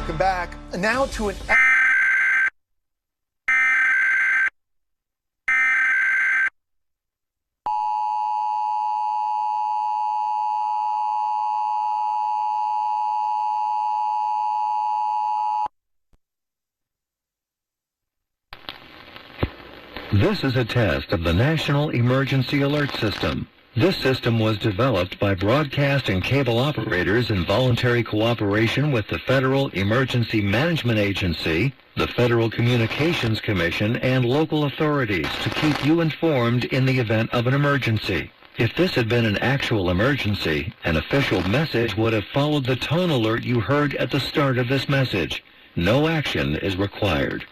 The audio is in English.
Welcome back. Now to an... This is a test of the National Emergency Alert System. This system was developed by broadcast and cable operators in voluntary cooperation with the Federal Emergency Management Agency, the Federal Communications Commission, and local authorities to keep you informed in the event of an emergency. If this had been an actual emergency, an official message would have followed the tone alert you heard at the start of this message. No action is required.